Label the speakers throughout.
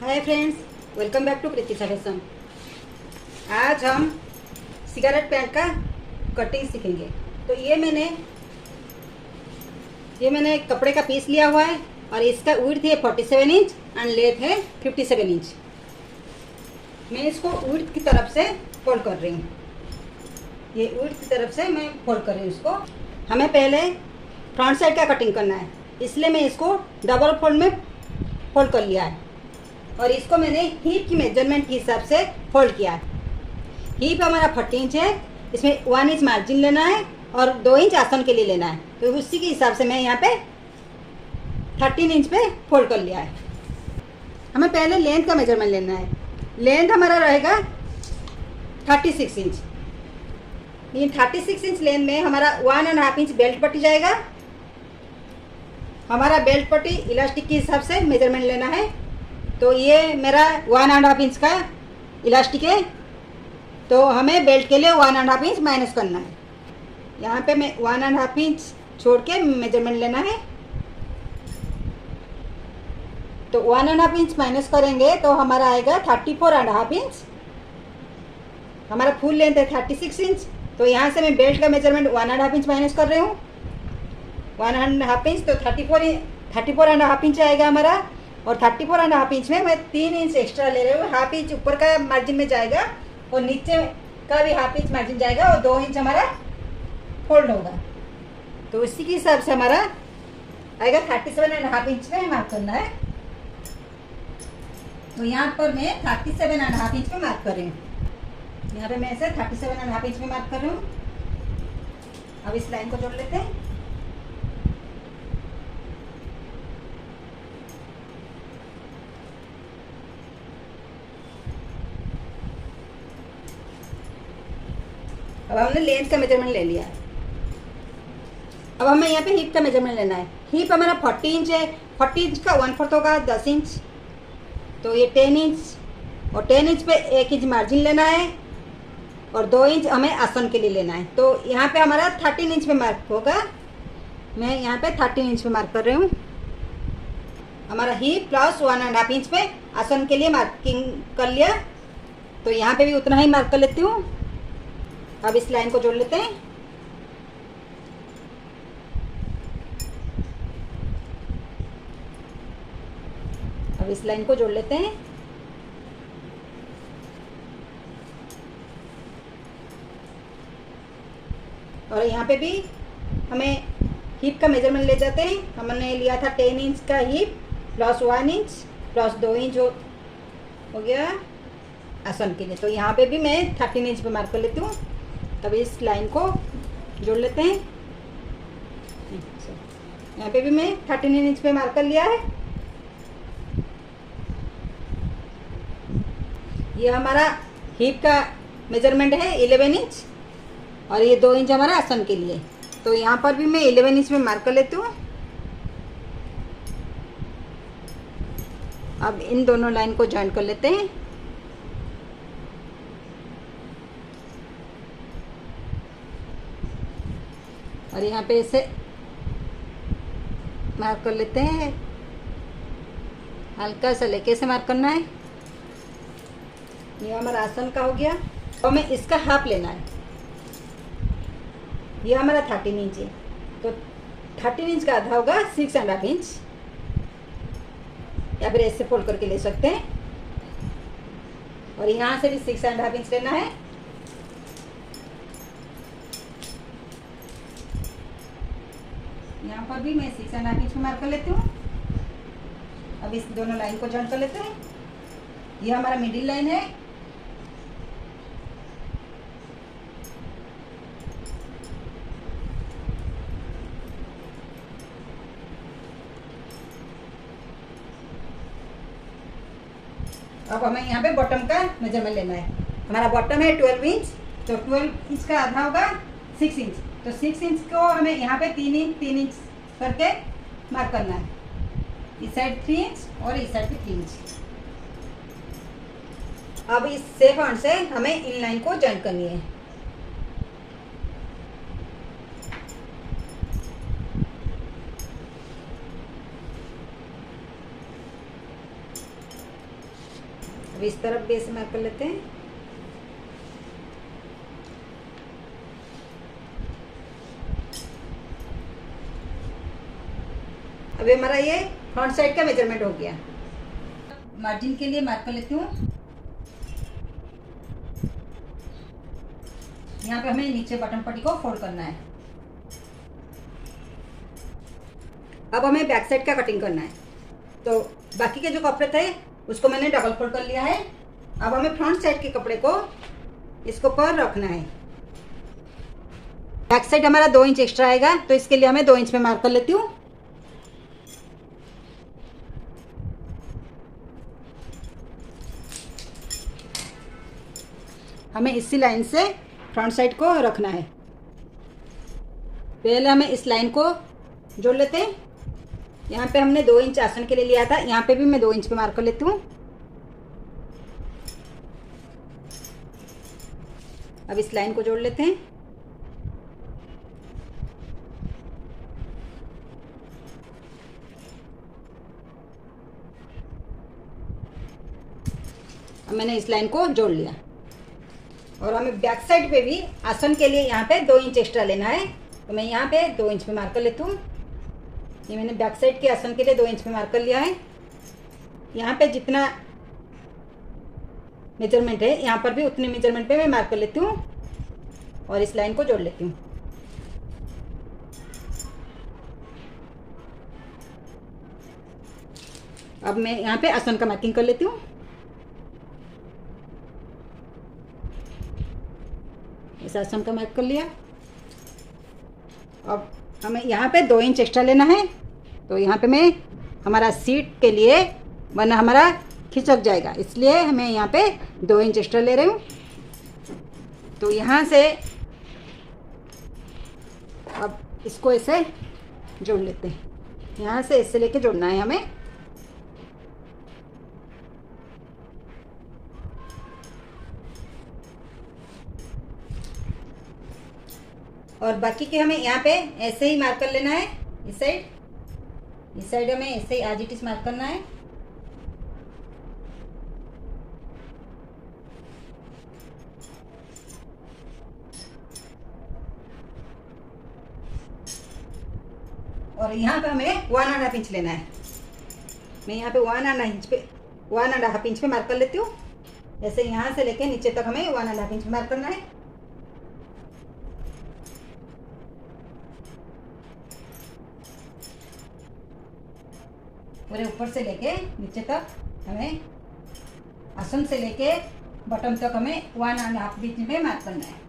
Speaker 1: Hi friends, welcome back to Pritisha fashion. आज हम cigarette pant का कटिंग सीखेंगे। तो ये मैंने कपड़े का पीस लिया हुआ है और इसका विड्थ है 47 इंच एंड लेंथ है 57 इंच। मैं इसको विड्थ की तरफ से फोल्ड कर रही हूँ। ये विड्थ की तरफ से मैं फोल्ड कर रही हूँ इसको। हमें पहले फ्रंट साइड का कटिंग करना है, इसलिए मैं इसको डबल फोल्ड में फोल्ड कर लिया है और इसको मैंने हीप की मेजरमेंट के हिसाब से फोल्ड किया है। हीप हमारा 40 इंच है, इसमें 1 इंच मार्जिन लेना है और 2 इंच आसन के लिए लेना है। तो उसी के हिसाब से मैं यहाँ पे 13 इंच पे फोल्ड कर लिया है। हमें पहले लेंथ का मेजरमेंट लेना है। लेंथ हमारा रहेगा 36 इंच। ये 36 इंच लेंथ में हमारा 1.5 इंच बेल्ट पट्टी जाएगा। हमारा बेल्ट पट्टी इलास्टिक के हिसाब से मेजरमेंट लेना है। तो ये मेरा 1.5 इंच का इलास्टिक है, तो हमें बेल्ट के लिए 1.5 इंच माइनस करना है। यहाँ पे मैं 1.5 इंच छोड़ के मेजरमेंट लेना है। तो 1.5 इंच माइनस करेंगे तो हमारा आएगा 34.5 इंच। हमारा फुल लेंथ है 36 इंच। तो यहाँ से मैं बेल्ट का मेजरमेंट 1.5 इंच माइनस कर रही हूँ। 1.5 इंच तो 34.5 इंच आएगा हमारा। और 34.5 इंच में मैं 3 इंच एक्स्ट्रा ले रही हूँ। हाफ इंच ऊपर का मार्जिन में जाएगा और नीचे का भी हाफ इंच मार्जिन जाएगा और 2 इंच हमारा फोल्ड होगा। तो इसी के हिसाब से हमारा आएगा 37.5 इंच में मार्क करना है। तो यहाँ पर मैं 37.5 इंच में मार्क कर रही हूँ। यहाँ पे मैं ऐसे 37.5 इंच में मार्क कर रही हूँ। अब इस लाइन को जोड़ लेते हैं। अब हमने लेंथ का मेजरमेंट ले लिया है। अब हमें यहाँ पे हिप का मेजरमेंट लेना है। हिप हमारा 40 इंच है। 40 इंच का 1/4 होगा 10 इंच। तो ये 10 इंच और 10 इंच पे 1 इंच मार्जिन लेना है और 2 इंच हमें आसन के लिए लेना है। तो यहाँ पे हमारा 13 इंच पे मार्क होगा। मैं यहाँ पे 13 इंच पे मार्क कर रही हूँ। हमारा हिप प्लस 1.5 इंच पे आसन के लिए मार्किंग कर लिया। तो यहाँ पे भी उतना ही मार्क कर लेती हूँ। अब इस लाइन को जोड़ लेते हैं। अब इस लाइन को जोड़ लेते हैं। और यहाँ पे भी हमें हिप का मेजरमेंट ले जाते हैं। हमने लिया था 10 इंच का hip plus 1 inch plus 2 inch हो गया आसन के लिए। तो यहाँ पे भी मैं 13 इंच पे मार्क कर लेती हूँ। तब इस लाइन को जोड़ लेते हैं। यहाँ पे भी मैं 13 इंच पे मार्क कर लिया है। ये हमारा हिप का मेजरमेंट है 11 इंच और ये 2 इंच हमारा आसन के लिए। तो यहाँ पर भी मैं 11 इंच में मार्क कर लेती हूँ। अब इन दोनों लाइन को ज्वाइन कर लेते हैं। और यहाँ पे इसे मार्क कर लेते हैं। हल्का सा लेके से मार्क करना है। ये हमारा आसन का हो गया। और हमें इसका हाफ लेना है। ये हमारा 13 इंच है, तो 13 इंच का आधा होगा 6.5 इंच। या फिर ऐसे फोल्ड करके ले सकते हैं। और यहाँ से भी 6.5 इंच लेना है। यहाँ पर भी मैं 6.5 इंच में मार्क कर लेती हूँ। अब इस दोनों लाइन को जॉइन कर लेते हैं। ये हमारा मिडिल लाइन है। अब हमें यहाँ पे बॉटम का मेजरमेंट लेना है। हमारा बॉटम है 12 इंच, तो 12 इंच का आधा होगा 6 इंच। तो 6 इंच को हमें यहाँ पे 3 इंच करके मार्क करना है। इस साइड 3 इंच और इस साइड पे 3 इंच। अब इस सेफ हैंड से हमें इन लाइन को जॉइन करनी है। अब इस तरफ भी ऐसे मार्क कर लेते हैं। अभी हमारा ये फ्रंट साइड का मेजरमेंट हो गया। मार्जिन के लिए मार्क कर लेती हूँ। यहाँ पे हमें नीचे बटन पट्टी को फोल्ड करना है। अब हमें बैक साइड का कटिंग करना है। तो बाकी के जो कपड़े थे उसको मैंने डबल फोल्ड कर लिया है। अब हमें फ्रंट साइड के कपड़े को इसको पर रखना है। बैक साइड हमारा 2 इंच एक्स्ट्रा आएगा, तो इसके लिए हमें 2 इंच में मार्क कर लेती हूँ। हमें इसी लाइन से फ्रंट साइड को रखना है। पहले हमें इस लाइन को जोड़ लेते हैं। यहाँ पे हमने 2 इंच आसन के लिए लिया था, यहाँ पे भी मैं 2 इंच पे मार्क कर लेती हूँ। अब इस लाइन को जोड़ लेते हैं। अब मैंने इस लाइन को जोड़ लिया और हमें बैक साइड पे भी आसन के लिए यहाँ पे 2 इंच एक्स्ट्रा लेना है। तो मैं यहाँ पे 2 इंच पे मार्क कर लेती हूँ। ये मैंने बैक साइड के आसन के लिए 2 इंच पे मार्क कर लिया है। यहाँ पे जितना मेजरमेंट है यहाँ पर भी उतने मेजरमेंट पे मैं मार्क कर लेती हूँ और इस लाइन को जोड़ लेती हूँ। अब मैं यहाँ पे आसन का मार्किंग कर लेती हूँ। इस आसन का मार्क कर लिया। अब हमें यहाँ पे 2 इंच एक्स्ट्रा लेना है। तो यहाँ पे मैं हमारा सीट के लिए, वरना हमारा खिसक जाएगा, इसलिए हमें यहाँ पे 2 इंच एक्स्ट्रा ले रही हूँ। तो यहाँ से अब इसको ऐसे जोड़ लेते हैं। यहाँ से ऐसे लेके जोड़ना है हमें। और बाकी के हमें यहाँ पे ऐसे ही मार्क कर लेना है। इस साइड हमें ऐसे ही आज इट इज मार्क करना है। और यहाँ पे हमें 1.5 इंच लेना है। मैं यहाँ पे 1.5 इंच पे मार्क कर लेती हूँ। ऐसे यहाँ से लेके नीचे तक हमें 1.5 इंच मार्क करना है। पूरे ऊपर से लेके नीचे तक हमें, आसन से लेके बटन तक हमें 1.5 इंच में मार्क करना है।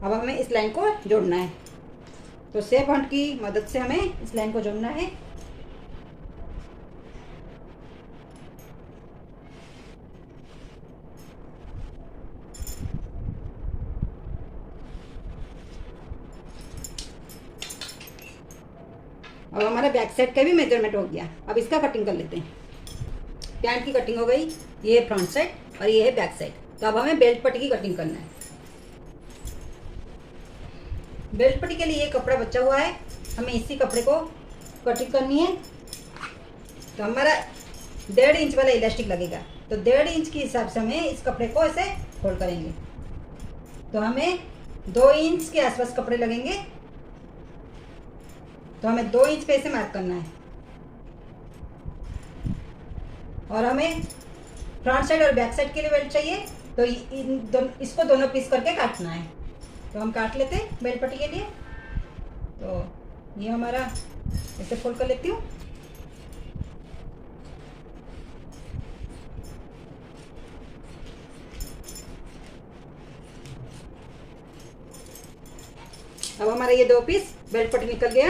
Speaker 1: अब हमें इस लाइन को जोड़ना है। तो शेप हंट की मदद से हमें इस लाइन को जोड़ना है। अब हमारा बैक साइड का भी मेजरमेंट हो गया। अब इसका कटिंग कर लेते हैं। पैंट की कटिंग हो गई। ये है फ्रंट साइड और ये है बैक साइड। तो अब हमें बेल्ट पट्टी की कटिंग करना है। बेल्ट पट्टी के लिए ये कपड़ा बचा हुआ है, हमें इसी कपड़े को कटिंग करनी है। तो हमारा 1.5 इंच वाला इलास्टिक लगेगा। तो 1.5 इंच के हिसाब से हमें इस कपड़े को ऐसे फोल्ड करेंगे। तो हमें 2 इंच के आसपास कपड़े लगेंगे। तो हमें 2 इंच पे ऐसे मार्क करना है। और हमें फ्रंट साइड और बैक साइड के लिए बेल्ट चाहिए। तो इसको दोनों पीस करके काटना है। तो हम काट लेते हैं बेल्ट पट्टी के लिए। तो ये हमारा ऐसे फोल्ड कर लेती हूँ। अब हमारा ये 2 पीस बेल्ट पट्टी निकल गया।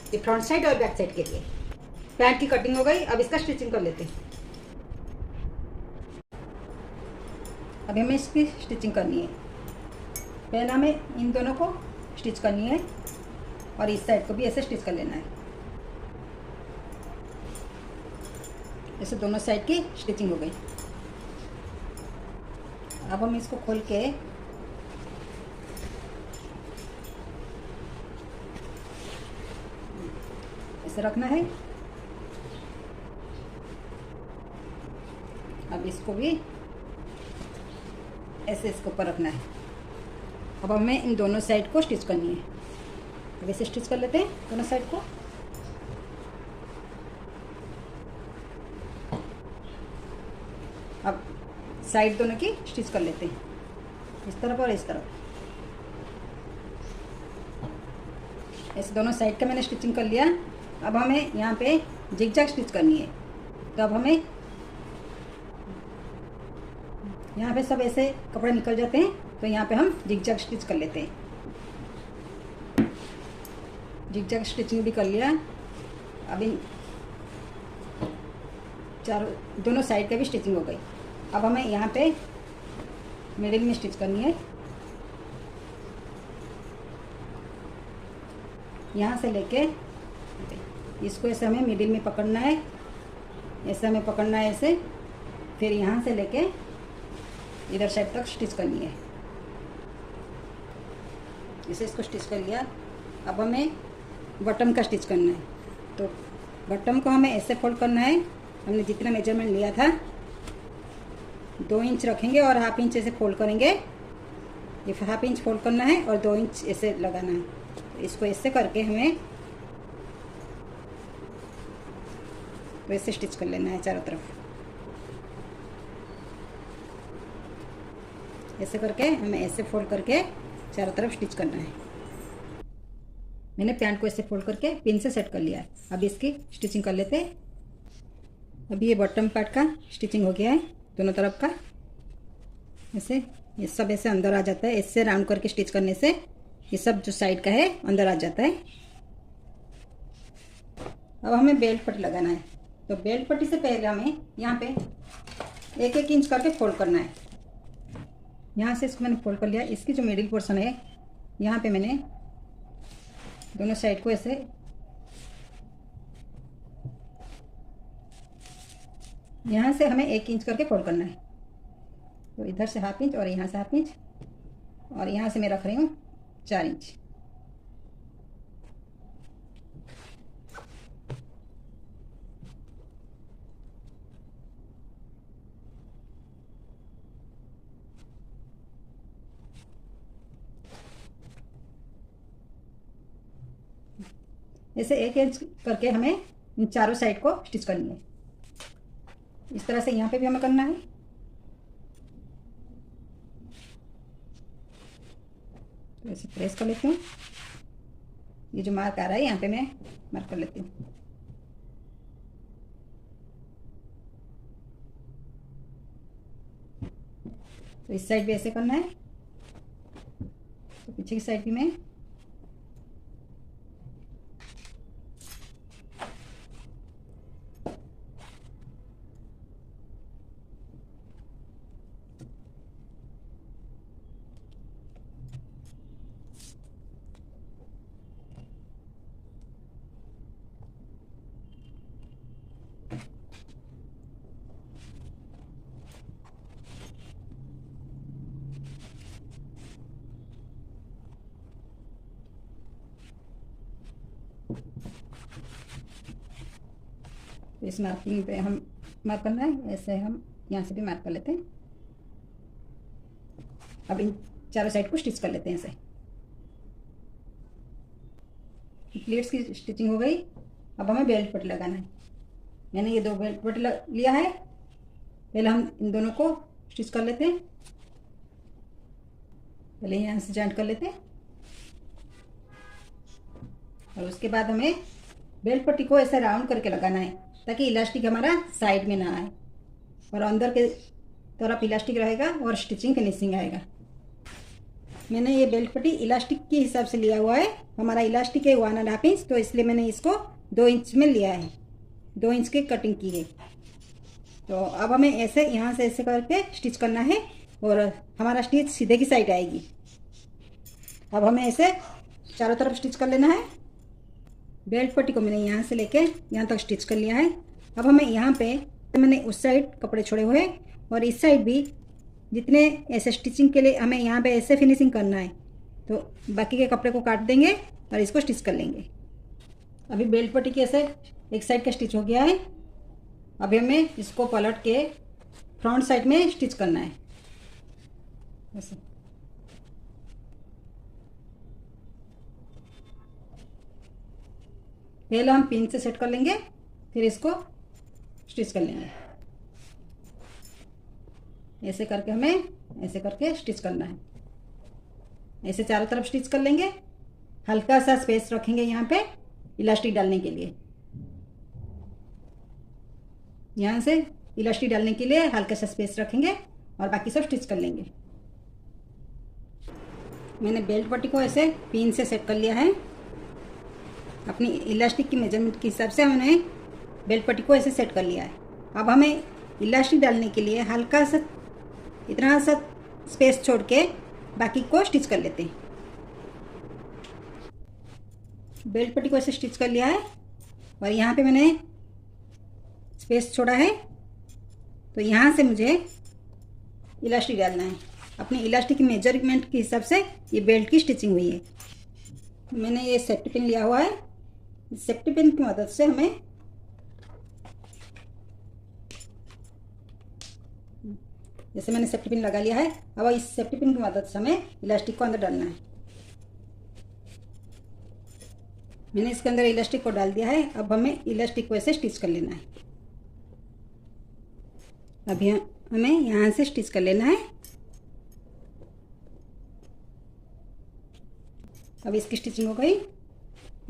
Speaker 1: ये फ्रंट साइड और बैक साइड के लिए। पैंट की कटिंग हो गई। अब इसका स्टिचिंग कर लेते हैं। अभी हमें इसकी स्टिचिंग करनी है। पहले हमें इन दोनों को स्टिच करनी है और इस साइड को भी ऐसे स्टिच कर लेना है। ऐसे दोनों साइड की स्टिचिंग हो गई। अब हम इसको खोल के ऐसे रखना है। इसको भी ऐसे इसके ऊपर रखना है। अब हमें इन दोनों साइड को स्टिच करनी है। अब ऐसे स्टिच कर लेते हैं दोनों साइड को। अब साइड दोनों की स्टिच कर लेते हैं, इस तरफ और इस तरफ। ऐसे दोनों साइड का मैंने स्टिचिंग कर लिया। अब हमें यहाँ पे जिगजैग स्टिच करनी है। तो अब हमें यहाँ पे सब ऐसे कपड़े निकल जाते हैं, तो यहाँ पे हम जिगजैग स्टिच कर लेते हैं। जिगजैग स्टिचिंग भी कर लिया। अब इन चारों दोनों साइड का भी स्टिचिंग हो गई। अब हमें यहाँ पे मिडिल में स्टिच करनी है। यहाँ से लेके इसको ऐसे हमें मिडिल में पकड़ना है, ऐसे हमें पकड़ना है ऐसे। फिर यहाँ से लेके इधर साइड तक स्टिच करनी है। इसे इसको स्टिच कर लिया। अब हमें बॉटम का स्टिच करना है। तो बॉटम को हमें ऐसे फोल्ड करना है। हमने जितना मेजरमेंट लिया था 2 इंच रखेंगे और हाफ इंच ऐसे फोल्ड करेंगे। ये हाफ इंच फोल्ड करना है और 2 इंच ऐसे लगाना है। तो इसको ऐसे करके हमें तो ऐसे स्टिच कर लेना है चारों तरफ। ऐसे करके हमें ऐसे फोल्ड करके चारों तरफ स्टिच करना है। मैंने पैंट को ऐसे फोल्ड करके पिन से सेट कर लिया है। अब इसकी स्टिचिंग कर लेते हैं। अभी ये बॉटम पार्ट का स्टिचिंग हो गया है दोनों तरफ का। ऐसे ये सब ऐसे अंदर आ जाता है। ऐसे राउंड करके स्टिच करने से ये सब जो साइड का है अंदर आ जाता है। अब हमें बेल्ट पट्टी लगाना है। तो बेल्ट पट्टी से पहले हमें यहाँ पे 1-1 इंच करके फोल्ड करना है। यहाँ से इसको मैंने फोल्ड कर लिया। इसकी जो मिडिल पोर्शन है यहाँ पे मैंने दोनों साइड को ऐसे यहाँ से हमें 1 इंच करके फोल्ड करना है। तो इधर से हाफ इंच और यहाँ से हाफ इंच और यहाँ से मैं रख रही हूँ 4 इंच। ऐसे 1 इंच करके हमें इन चारों साइड को स्टिच करनी है। इस तरह से यहाँ पे भी हमें करना है। तो ऐसे प्रेस कर लेती हूँ। ये जो मार्क आ रहा है यहाँ पे मैं मार्क कर लेती हूँ। तो इस साइड भी ऐसे करना है। तो पीछे की साइड भी मैं इस मार्किंग पे हम मार्क करना है। ऐसे हम यहाँ से भी मार्क कर लेते हैं। अब इन चारों साइड को स्टिच कर लेते हैं। ऐसे प्लेट्स की स्टिचिंग हो गई। अब हमें बेल्ट पट्टी लगाना है। मैंने ये 2 बेल्ट पट्टी लिया है। पहले हम इन दोनों को स्टिच कर लेते हैं। पहले यहाँ से जॉइंट कर लेते हैं और उसके बाद हमें बेल्ट पट्टी को ऐसे राउंड करके लगाना है ताकि इलास्टिक हमारा साइड में ना आए और अंदर के तरफ इलास्टिक रहेगा और स्टिचिंग फिनिशिंग आएगा। मैंने ये बेल्ट पट्टी इलास्टिक के हिसाब से लिया हुआ है। हमारा इलास्टिक है 1.5 इंच, तो इसलिए मैंने इसको 2 इंच में लिया है। 2 इंच की कटिंग की है। तो अब हमें ऐसे यहाँ से ऐसे करके स्टिच करना है और हमारा स्टिच सीधे की साइड आएगी। अब हमें ऐसे चारों तरफ स्टिच कर लेना है। बेल्ट पट्टी को मैंने यहाँ से लेके यहाँ तक स्टिच कर लिया है। अब हमें यहाँ पे मैंने उस साइड कपड़े छोड़े हुए और इस साइड भी जितने ऐसे स्टिचिंग के लिए हमें यहाँ पे ऐसे फिनिशिंग करना है। तो बाकी के कपड़े को काट देंगे और इसको स्टिच कर लेंगे। अभी बेल्ट पट्टी के ऐसे एक साइड का स्टिच हो गया है। अभी हमें इसको पलट के फ्रंट साइड में स्टिच करना है ऐसे। पहले हम पिन से सेट कर लेंगे, फिर इसको स्टिच कर लेंगे। ऐसे करके हमें ऐसे करके स्टिच करना है। ऐसे चारों तरफ स्टिच कर लेंगे। हल्का सा स्पेस रखेंगे यहाँ पे इलास्टिक डालने के लिए। यहाँ से इलास्टिक डालने के लिए हल्का सा स्पेस रखेंगे और बाकी सब स्टिच कर लेंगे। मैंने बेल्ट पट्टी को ऐसे पिन से सेट कर लिया है। अपनी इलास्टिक की मेजरमेंट के हिसाब से हमने बेल्ट पट्टी को ऐसे सेट कर लिया है। अब हमें इलास्टिक डालने के लिए हल्का सा इतना सा स्पेस छोड़ के बाकी को स्टिच कर लेते हैं। बेल्ट पट्टी को ऐसे स्टिच कर लिया है और यहाँ पे मैंने स्पेस छोड़ा है, तो यहाँ से मुझे इलास्टिक डालना है। अपनी इलास्टिक की मेजरमेंट के हिसाब से ये बेल्ट की स्टिचिंग हुई है। मैंने ये सेफ्टी पिन लिया हुआ है। इस सेफ्टी पिन की मदद से हमें जैसे मैंने सेफ्टी पिन लगा लिया है, अब इस सेफ्टी पिन की मदद से हमें इलास्टिक को अंदर डालना है। मैंने इसके अंदर इलास्टिक को डाल दिया है। अब हमें इलास्टिक को ऐसे स्टिच कर लेना है। अब हमें यहाँ से स्टिच कर लेना है। अब इसकी स्टिचिंग हो गई,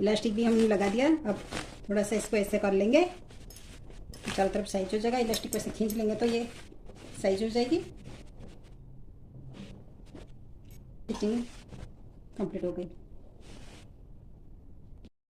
Speaker 1: इलास्टिक भी हमने लगा दिया। अब थोड़ा सा इसको ऐसे कर लेंगे, चारों तरफ साइज हो जाएगा। इलास्टिक को ऐसे खींच लेंगे तो ये साइज हो जाएगी। स्टिचिंग कंप्लीट हो गई।